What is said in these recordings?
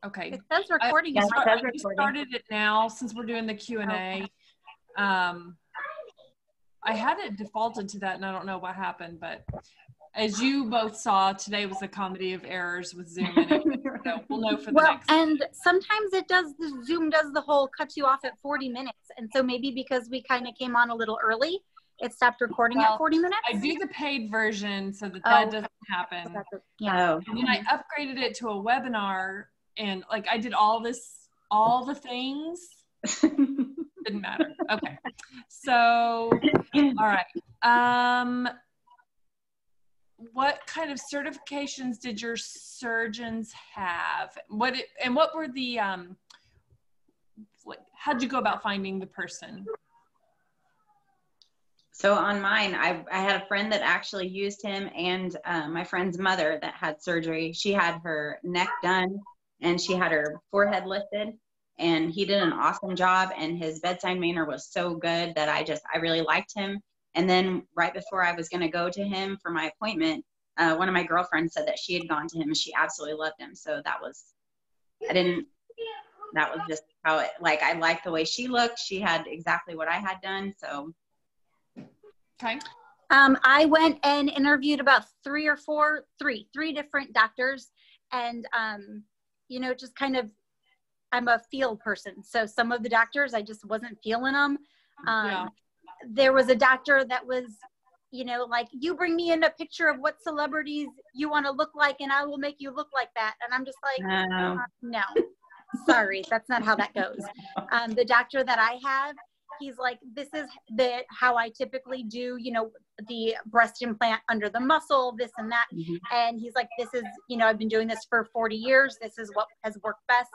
Okay. It says recording. Yeah, it says I recording. started it now since we're doing the Q&A. I had it defaulted to that, and I don't know what happened, but as you both saw, today was a comedy of errors with Zoom in it. So we'll know for the next. And sometimes it does, the Zoom does the whole cuts you off at 40 minutes. And so maybe because we kind of came on a little early, it stopped recording at 40 minutes. I do the paid version so that that doesn't happen. Yeah. And then I upgraded it to a webinar, and like I did all the things. Didn't matter. Okay. So, all right. What kind of certifications did your surgeons have? What were the, how'd you go about finding the person? So on mine, I had a friend that actually used him, and my friend's mother that had surgery. She had her neck done and she had her forehead lifted, and he did an awesome job, and his bedside manner was so good that I really liked him. And then right before I was going to go to him for my appointment, one of my girlfriends said that she had gone to him and she absolutely loved him. So that was just how it, like, I liked the way she looked. She had exactly what I had done. So. Okay. I went and interviewed about three different doctors, and, you know, just kind of, I'm a feel person. So some of the doctors, I just wasn't feeling them. There was a doctor that was, you know, like, you bring me in a picture of what celebrities you want to look like, and I will make you look like that. And I'm just like, no, sorry, that's not how that goes. The doctor that I have, he's like, this is how I typically do, you know, the breast implant under the muscle, this and that. And he's like, this is, you know, I've been doing this for 40 years. This is what has worked best.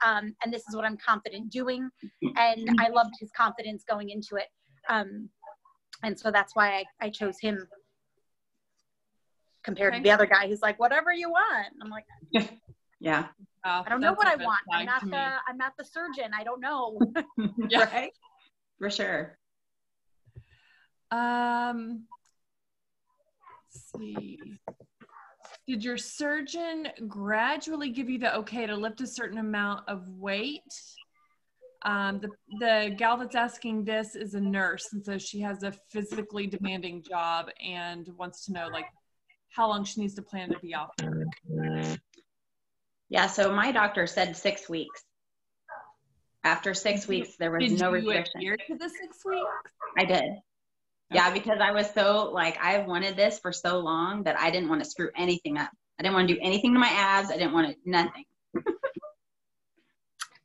And this is what I'm confident doing. And I loved his confidence going into it. And so that's why I chose him compared to the other guy who's like, whatever you want. I'm like, yeah, I don't know what I want. I'm not the surgeon. I don't know. Right? For sure. Let's see. Did your surgeon gradually give you the okay to lift a certain amount of weight? The gal that's asking this is a nurse, and so she has a physically demanding job and wants to know, like, how long she needs to plan to be off. Yeah, so my doctor said 6 weeks. After 6 weeks, there was no restriction. Did you adhere to the 6 weeks? I did. Yeah, because I was so, like, I wanted this for so long that I didn't want to screw anything up. I didn't want to do anything to my abs. I didn't want to, nothing.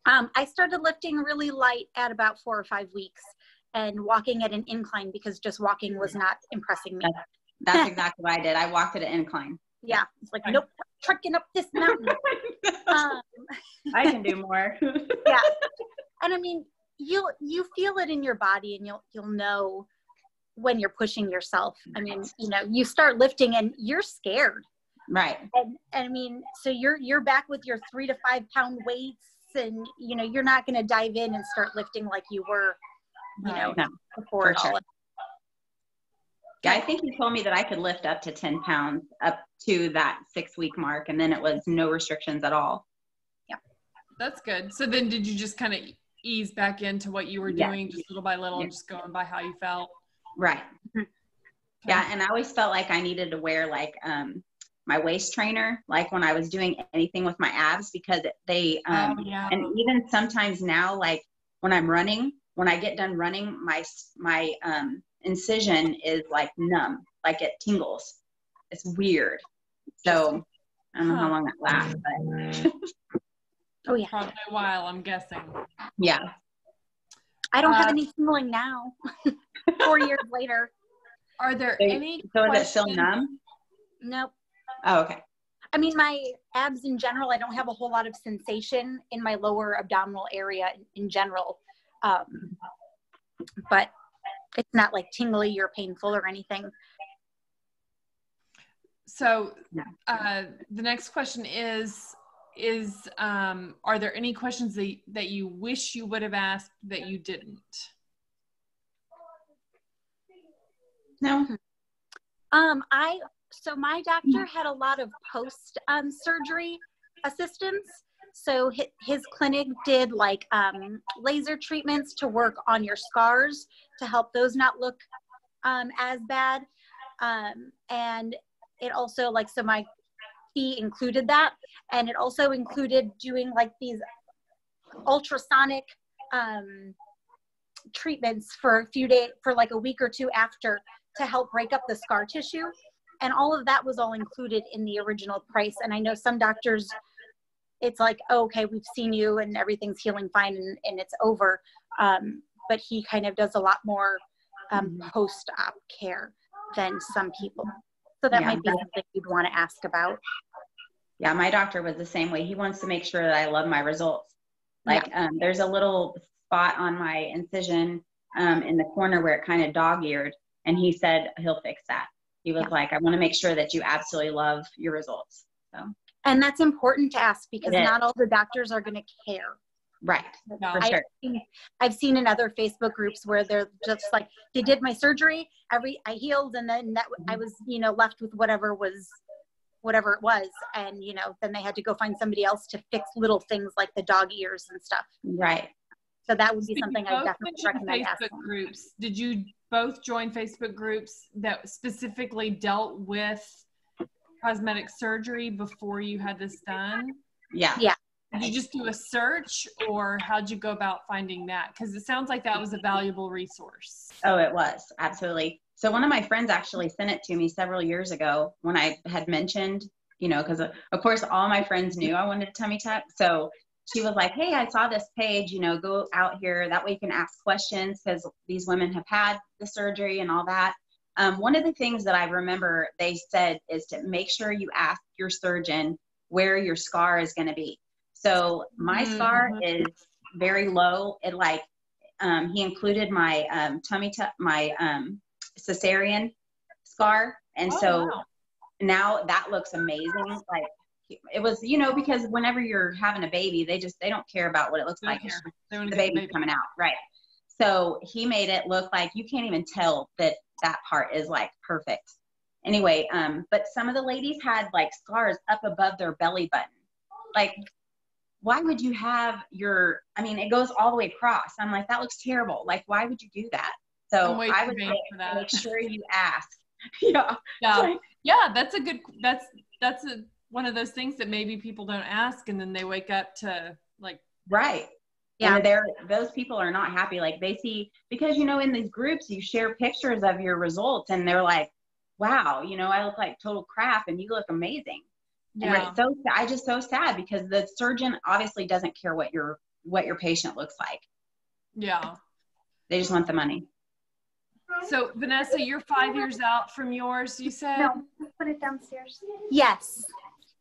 I started lifting really light at about 4 or 5 weeks and walking at an incline because just walking was not impressing me. That's exactly what I did. I walked at an incline. Yeah. It's like, nope, trekking up this mountain. I can do more. Yeah. And I mean, you feel it in your body, and you'll know when you're pushing yourself. I mean, you know, you start lifting and you're scared. Right. And I mean, so you're back with your 3 to 5 pound weights, and, you know, you're not going to dive in and start lifting like you were, you know, before it all. Yeah, I think he told me that I could lift up to 10 pounds up to that 6 week mark, and then it was no restrictions at all. Yeah. That's good. So then did you just kind of ease back into what you were doing, just little by little, and just going by how you felt? Right. Yeah, and I always felt like I needed to wear, like, my waist trainer, like when I was doing anything with my abs, because they, and even sometimes now, like when I'm running, when I get done running, my incision is like numb, like it tingles. It's weird. So I don't know how long that lasts, but oh yeah, probably a while, I'm guessing. Yeah. I don't have any tingling now. 4 years later. Are there any So is it still numb? Nope. Oh, okay. I mean, my abs in general, I don't have a whole lot of sensation in my lower abdominal area in general. But it's not like tingly or painful or anything. So the next question is are there any questions that you wish you would have asked that you didn't? No. So my doctor had a lot of post surgery assistance. So his clinic did like laser treatments to work on your scars to help those not look as bad. And it also like, so my fee included that. And it also included doing like these ultrasonic treatments for a few days, for like a week or two after, to help break up the scar tissue. And all of that was all included in the original price. And I know some doctors, it's like, oh, okay, we've seen you and everything's healing fine and it's over. But he kind of does a lot more post-op care than some people. So that might be something you'd want to ask about. Yeah, my doctor was the same way. He wants to make sure that I love my results. Like there's a little spot on my incision in the corner where it kind of dog-eared, and he said he'll fix that. He was like, I want to make sure that you absolutely love your results. So, and that's important to ask, because not all the doctors are going to care. Right. For sure. I've seen in other Facebook groups where they're just like, they did my surgery, I healed, and then I was, left with whatever it was. And, then they had to go find somebody else to fix little things like the dog ears and stuff. Right. So that would be something I definitely recommend Facebook asking. Groups. Did you both join Facebook groups that specifically dealt with cosmetic surgery before you had this done? Yeah. Yeah. Did you just do a search, or how'd you go about finding that? Because it sounds like that was a valuable resource. Oh, it was. Absolutely. So one of my friends actually sent it to me several years ago when I had mentioned, because of course all my friends knew I wanted a tummy tuck. So she was like, hey, I saw this page, go out here. That way you can ask questions, because these women have had the surgery and all that. One of the things that I remember they said is to make sure you ask your surgeon where your scar is going to be. So my scar is very low. It he included my tummy tuck, my cesarean scar. And now that looks amazing. Like it was, because whenever you're having a baby, they don't care about what it looks like. The baby's coming out. Right. So he made it look like you can't even tell that part is like perfect. Anyway, but some of the ladies had like scars up above their belly button. Like, why would you have it goes all the way across. I'm like, that looks terrible. Like, why would you do that? So I would say, make sure you ask. Yeah. That's one of those things that maybe people don't ask, and then they wake up to like. Right. Yeah. And those people are not happy. Like they see, because, in these groups, you share pictures of your results and they're like, wow, I look like total crap and you look amazing. Yeah. And I just so sad, because the surgeon obviously doesn't care what your patient looks like. Yeah. They just want the money. So Vanessa, you're 5 years out from yours, you said? No, put it downstairs. Yes.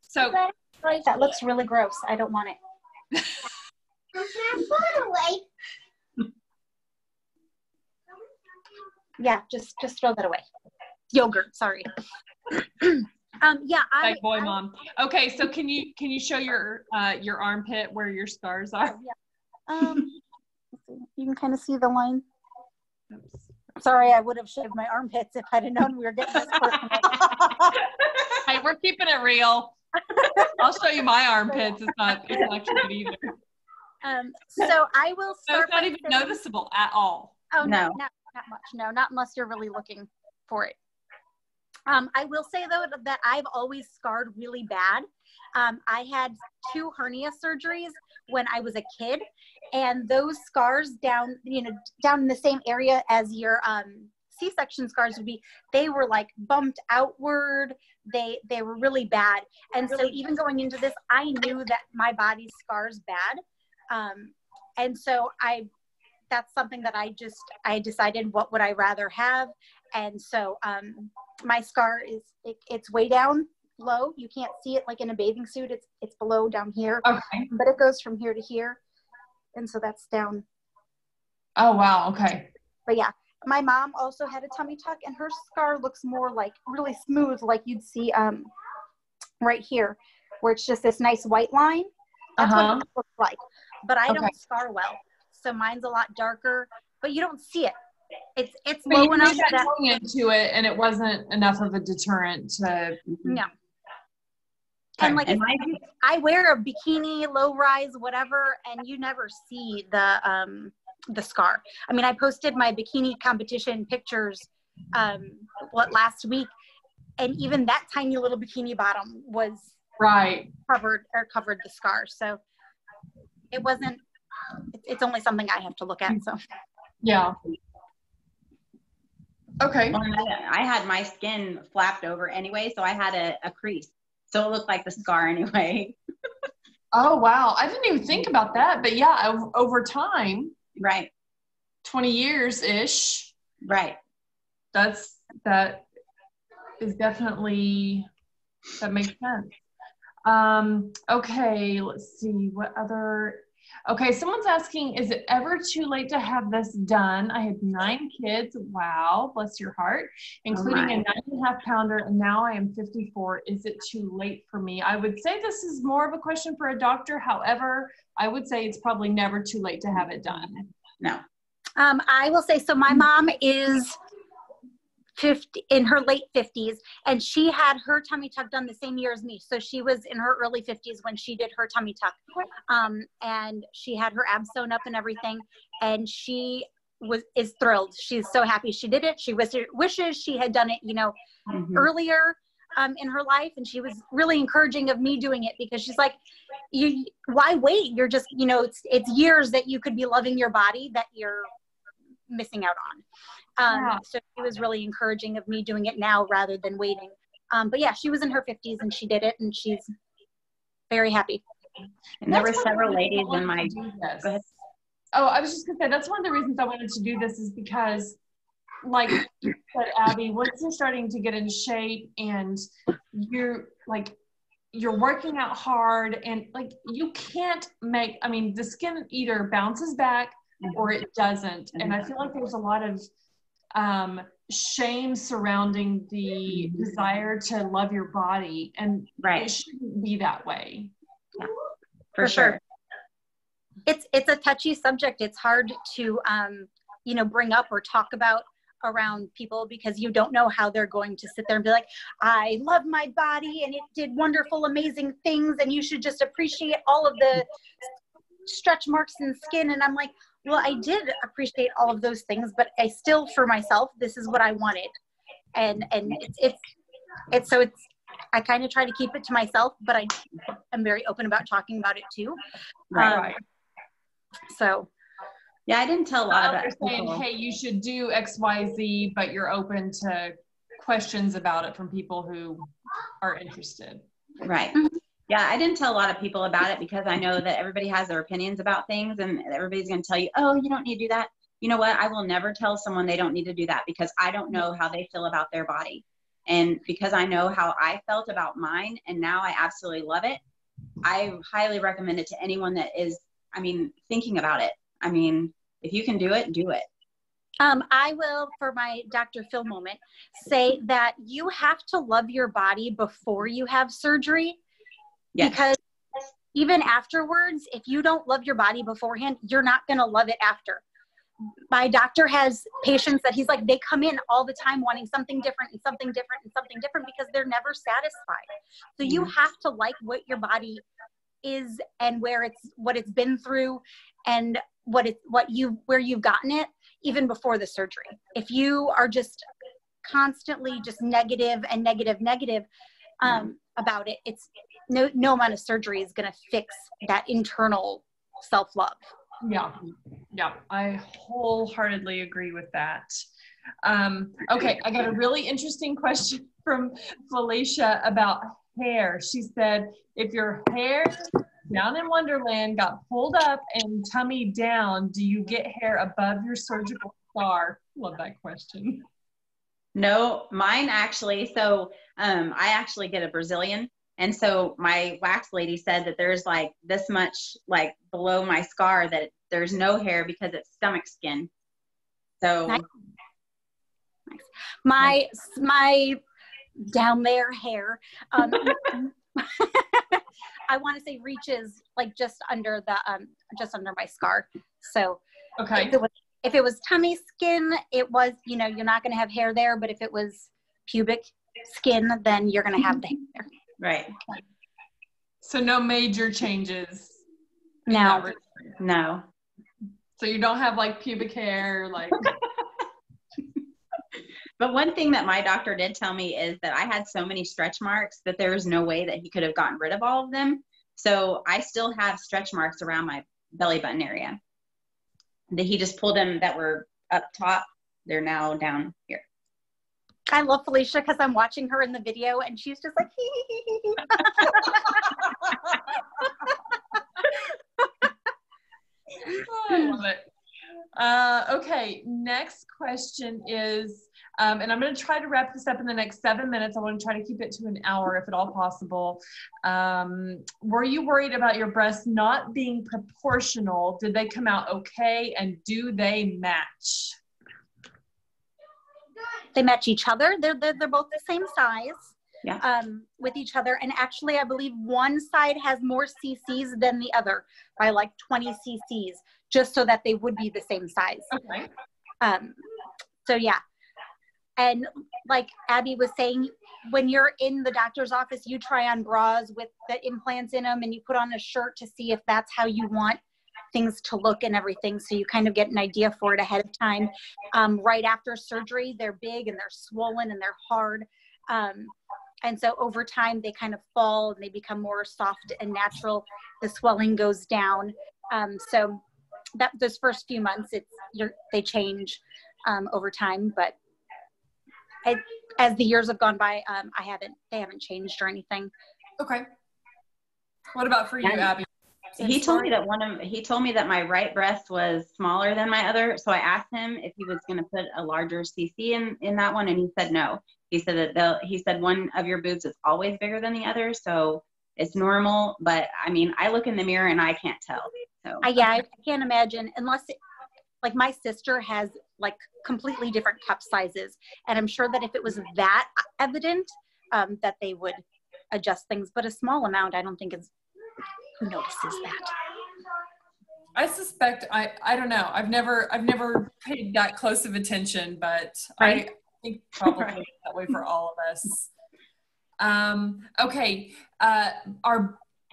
So that looks really gross. I don't want it. Yeah, just throw that away. Yogurt, sorry. Big boy, Mom. Okay, so can you show your armpit where your scars are? Yeah. You can kind of see the line. Oops. Sorry, I would have shaved my armpits if I'd have known we were getting this personal. Hey, we're keeping it real. I'll show you my armpits. It's not cute either. So I will start. So it's not even noticeable at all. Oh no, not much. No, not unless you're really looking for it. I will say though that I've always scarred really bad. I had 2 hernia surgeries when I was a kid, and those scars down in the same area as your C-section scars would be, they were like bumped outward. They were really bad. And so even going into this, I knew that my body scars bad. And so that's something that I decided, what would I rather have? And so my scar it's way down low. You can't see it like in a bathing suit. It's below down here. Okay. But it goes from here to here. And so that's down. Oh, wow. Okay. But yeah, my mom also had a tummy tuck, and her scar looks more like really smooth, like you'd see right here, where it's just this nice white line. That's what it looks like. But I don't scar well. So mine's a lot darker, but you don't see it. It's low enough that going into it, and it wasn't enough of a deterrent to. No. And like, I wear a bikini, low rise, whatever, and you never see the scar. I mean, I posted my bikini competition pictures, last week, and even that tiny little bikini bottom was covered the scar. So it wasn't, it's only something I have to look at. So yeah. Okay. Well, I had my skin flapped over anyway, so I had a crease. So it looked like the scar anyway. Oh, wow. I didn't even think about that. But yeah, over time. Right. 20 years-ish. Right. That is definitely, that makes sense. Okay, let's see. What other... Okay, someone's asking, is it ever too late to have this done? I had 9 kids. Wow, bless your heart, including a 9.5 pounder, and now I am 54. Is it too late for me? I would say this is more of a question for a doctor. However, I would say it's probably never too late to have it done. No. I will say, so my mom is 50, in her late 50s, and she had her tummy tuck done the same year as me. So she was in her early 50s when she did her tummy tuck. And she had her abs sewn up and everything. And she is thrilled. She's so happy she did it. She wishes she had done it, earlier in her life. And she was really encouraging of me doing it, because she's like, why wait? You're just, it's years that you could be loving your body that you're missing out on. So she was really encouraging of me doing it now rather than waiting. But yeah, she was in her 50s and she did it, and she's very happy. And there were several ladies in my... Go ahead. Oh, I was just gonna say, that's one of the reasons I wanted to do this, is because, like you said, Abby, once you're starting to get in shape and you're working out hard, and like, you can't make, I mean, the skin either bounces back or it doesn't. And I feel like there's a lot of shame surrounding the desire to love your body, and it shouldn't be that way. Yeah, for sure. It's a touchy subject. It's hard to bring up or talk about around people, because you don't know how they're going to sit there and be like, I love my body and it did wonderful, amazing things, and you should just appreciate all of the stretch marks and skin. And I'm like, well, I did appreciate all of those things, but I still, for myself, this is what I wanted. And I kind of try to keep it to myself, but I'm very open about talking about it too. Right. So. Yeah, I didn't tell a lot of people. Saying, hey, you should do X, Y, Z, but you're open to questions about it from people who are interested. Right. Yeah, I didn't tell a lot of people about it, because I know that everybody has their opinions about things, and everybody's going to tell you, oh, you don't need to do that. You know what? I will never tell someone they don't need to do that, because I don't know how they feel about their body. And because I know how I felt about mine, and now I absolutely love it, I highly recommend it to anyone that is, thinking about it. If you can do it, do it. I will, for my Dr. Phil moment, say that you have to love your body before you have surgery. Yes. Because even afterwards, if you don't love your body beforehand, you're not going to love it after. My doctor has patients that he's like, they come in all the time wanting something different and something different and something different, because they're never satisfied. So you have to like what your body is and what it's been through, and where you've gotten it, even before the surgery. If you are just constantly just negative and negative about it, it's no amount of surgery is going to fix that internal self-love. Yeah, I wholeheartedly agree with that. Okay, I got a really interesting question from Felicia about hair. She said, if your hair down in Wonderland got pulled up and tummy down, do you get hair above your surgical scar? Love that question. No, mine actually. So I actually get a Brazilian. And so my wax lady said that there's like this much like below my scar that there's no hair because it's stomach skin. So nice. My down there hair, I want to say reaches like just under my scar. So okay. If it was tummy skin, it was, you're not going to have hair there. But if it was pubic skin, then you're going to have the hair. Right. So no major changes. No. No. So you don't have like pubic hair, like. But one thing that my doctor did tell me is that I had so many stretch marks that there was no way that he could have gotten rid of all of them. So I still have stretch marks around my belly button area. That he just pulled them that were up top. They're now down here. I love Felicia because I'm watching her in the video and she's just like, hee hee hee hee. I love it. Okay, next question is, and I'm going to try to wrap this up in the next 7 minutes. I want to try to keep it to an hour if at all possible. Were you worried about your breasts not being proportional? Did they come out okay? And do they match? They match each other. They're both the same size. Yeah. With each other. And actually, I believe one side has more cc's than the other by like 20 cc's, just so that they would be the same size. Okay. So yeah. And like Abby was saying, when you're in the doctor's office, you try on bras with the implants in them and you put on a shirt to see if that's how you want things to look and everything. So you kind of get an idea for it ahead of time. Right after surgery, they're big and they're swollen and they're hard. And so over time, they kind of fall and they become more soft and natural. The swelling goes down. So that those first few months, they change over time. But as the years have gone by, they haven't changed or anything. Okay. What about for you, Abby? He told me that my right breast was smaller than my other. So I asked him if he was going to put a larger CC in that one, and he said no. He said that one of your boobs is always bigger than the other, so it's normal. But I mean, I look in the mirror and I can't tell. So I can't imagine unless like my sister has like completely different cup sizes, and I'm sure that if it was that evident, that they would adjust things. But a small amount, I don't think who notices that. I suspect I don't know. I've never paid that close of attention, but right. I think probably right. That way for all of us. Okay.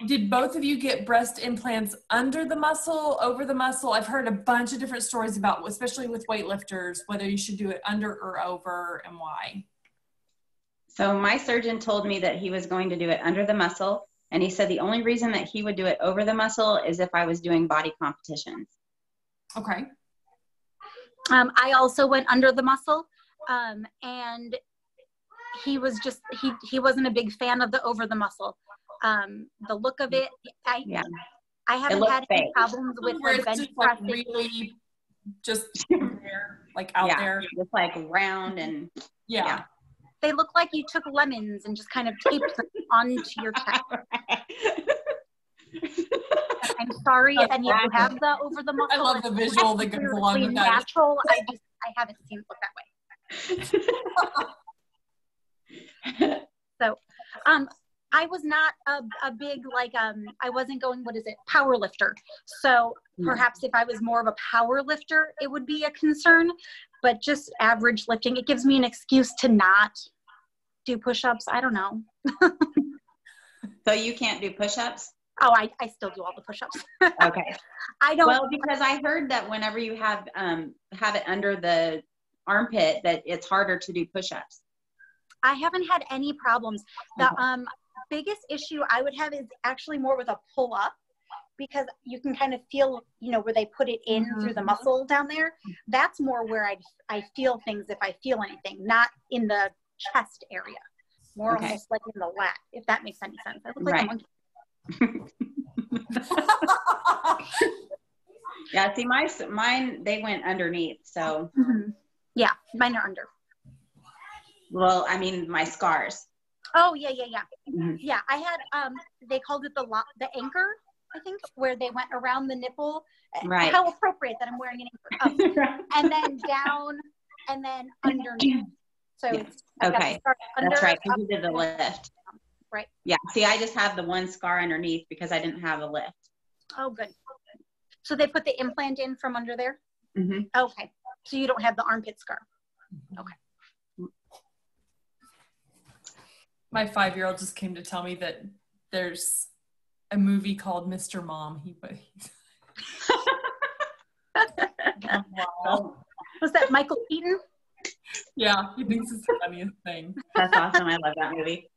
Did both of you get breast implants under the muscle, over the muscle? I've heard a bunch of different stories about, especially with weightlifters, whether you should do it under or over and why. So my surgeon told me that he was going to do it under the muscle. And he said the only reason that he would do it over the muscle is if I was doing body competitions. Okay. I also went under the muscle, and he was just, he wasn't a big fan of the over the muscle. The look of it, I haven't had any problems with the bench press. Like really just there, like out there. Just like round and yeah. They look like you took lemons and just kind of taped them onto your chest. I'm sorry if any of you have the over the muscle. I love the visual that goes along with that. Natural. I haven't seen it look that way. So, I was not a big I wasn't going, power lifter. So perhaps if I was more of a power lifter, it would be a concern. But just average lifting, it gives me an excuse to not do push-ups. I don't know. So you can't do push-ups? Oh, I still do all the push-ups. Okay. I don't. Well, because I heard that whenever you have it under the armpit, that it's harder to do push-ups. I haven't had any problems. The biggest issue I would have is actually more with a pull-up, because you can kind of feel, where they put it in through the muscle down there. That's more where I feel things if I feel anything, not in the chest area. More almost like in the lat, if that makes any sense. I look like a monkey. Yeah, see, mine, they went underneath, so. Yeah, mine are under. Well, I mean, my scars. Oh, yeah. Yeah, I had, they called it the anchor, I think, where they went around the nipple. Right. How appropriate that I'm wearing an anchor. And then down and then underneath. So it's okay. That's right, because you did the lift. Right. Yeah, see, I just have the one scar underneath because I didn't have a lift. Oh, good. So they put the implant in from under there? Mm-hmm. Okay. So you don't have the armpit scar. Okay. My 5-year-old just came to tell me that there's a movie called Mr. Mom. Wow. Was that Michael Keaton? Yeah, he thinks it's the funniest thing. That's awesome. I love that movie.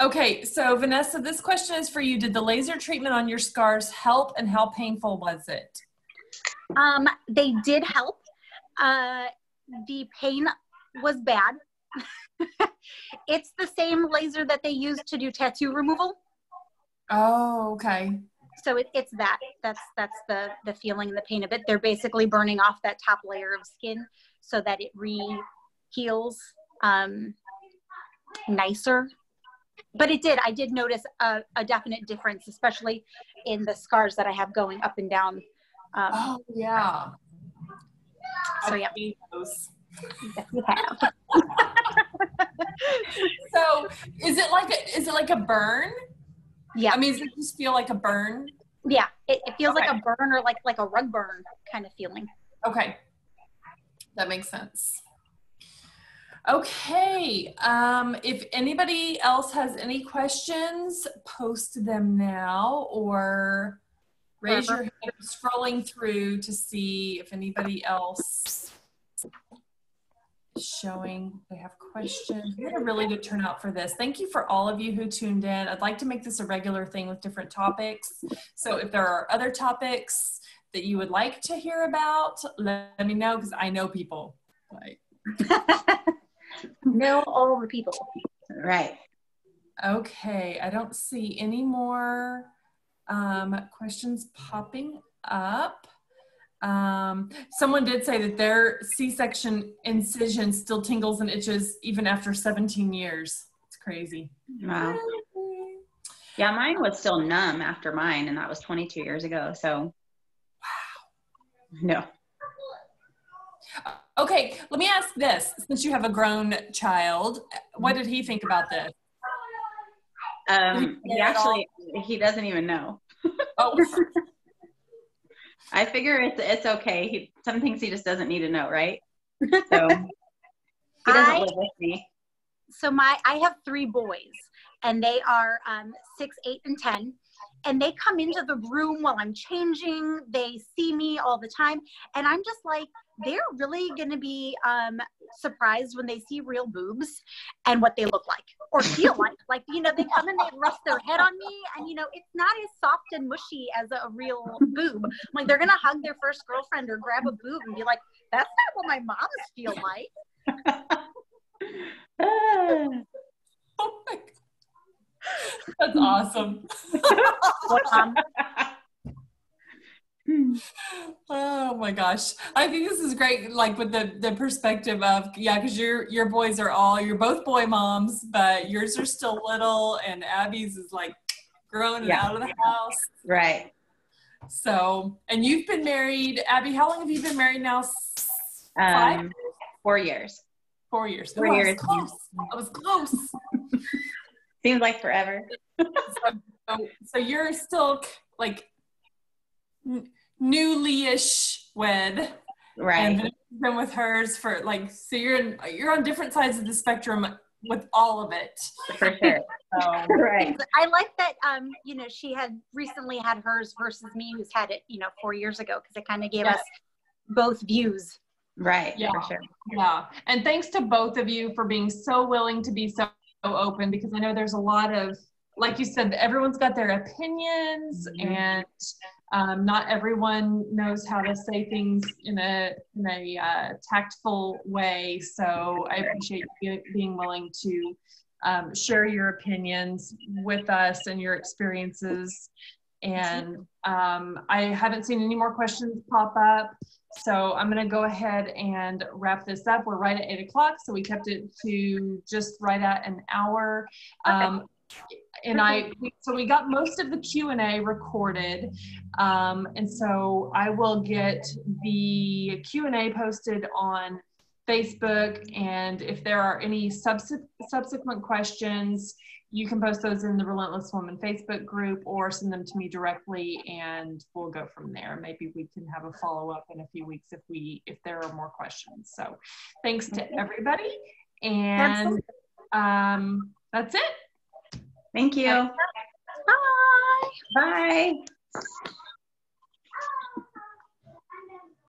Okay, so Vanessa, this question is for you. Did the laser treatment on your scars help, and how painful was it? They did help. The pain was bad. It's the same laser that they use to do tattoo removal. Oh, okay. So it's that. That's the feeling and the pain of it. They're basically burning off that top layer of skin so that it re-heals nicer. But I did notice a definite difference, especially in the scars that I have going up and down. Oh, yeah. So yeah. Those. Yes, we have. So is it like a burn? Yeah. I mean, does it just feel like a burn? Yeah, it feels like a burn, or like a rug burn kind of feeling. Okay. That makes sense. Okay. If anybody else has any questions, post them now or raise your hand. I'm scrolling through to see if anybody else is showing they have questions. We had a really good turnout for this. Thank you for all of you who tuned in. I'd like to make this a regular thing with different topics. So if there are other topics that you would like to hear about, let me know, because I know people. Like, Know all the people. Right. okay, I don't see any more questions popping up. Someone did say that their C-section incision still tingles and itches even after 17 years. It's crazy. Wow. Yeah, mine was still numb after mine, and that was 22 years ago. So, wow. No. Okay, let me ask this. Since you have a grown child, what did he think about this? He doesn't even know. Oh. I figure it's okay. Some things he just doesn't need to know, right? So he doesn't live with me. So I have 3 boys, and they are 6, 8, and 10. And they come into the room while I'm changing. They see me all the time. And I'm just like, they're really going to be surprised when they see real boobs and what they look like or feel like. Like, you know, they come and they rest their head on me. And, you know, it's not as soft and mushy as a real boob. Like, they're going to hug their first girlfriend or grab a boob and be like, that's not what my moms feel like. Oh my God. That's awesome. Oh my gosh. I think this is great, like with the perspective of, yeah, because your boys you're both boy moms, but yours are still little and Abby's is like grown and out of the house. Right. So, and you've been married, Abby, how long have you been married now? 5 years? 4 years. 4 years. 4 years. I was close. Seems like forever. So you're still like newly-ish wed, right? And then you've been with hers for like, so you're on different sides of the spectrum with all of it. For sure. Right. I like that. You know, she had recently had hers versus me, who's had it, 4 years ago, because it kind of gave us both views. Right. Yeah. For sure. Yeah. And thanks to both of you for being so willing to be so open, because I know there's a lot of, like you said, everyone's got their opinions, and not everyone knows how to say things in a tactful way. So I appreciate you being willing to share your opinions with us and your experiences. And I haven't seen any more questions pop up. So I'm going to go ahead and wrap this up. We're right at 8 o'clock. So we kept it to just right at an hour. So we got most of the Q&A recorded. And so I will get the Q&A posted on Facebook. And if there are any subsequent questions, you can post those in the Relentless Woman Facebook group or send them to me directly, and we'll go from there. Maybe we can have a follow-up in a few weeks if there are more questions. So thanks to everybody. And that's it. Thank you. Bye. Bye.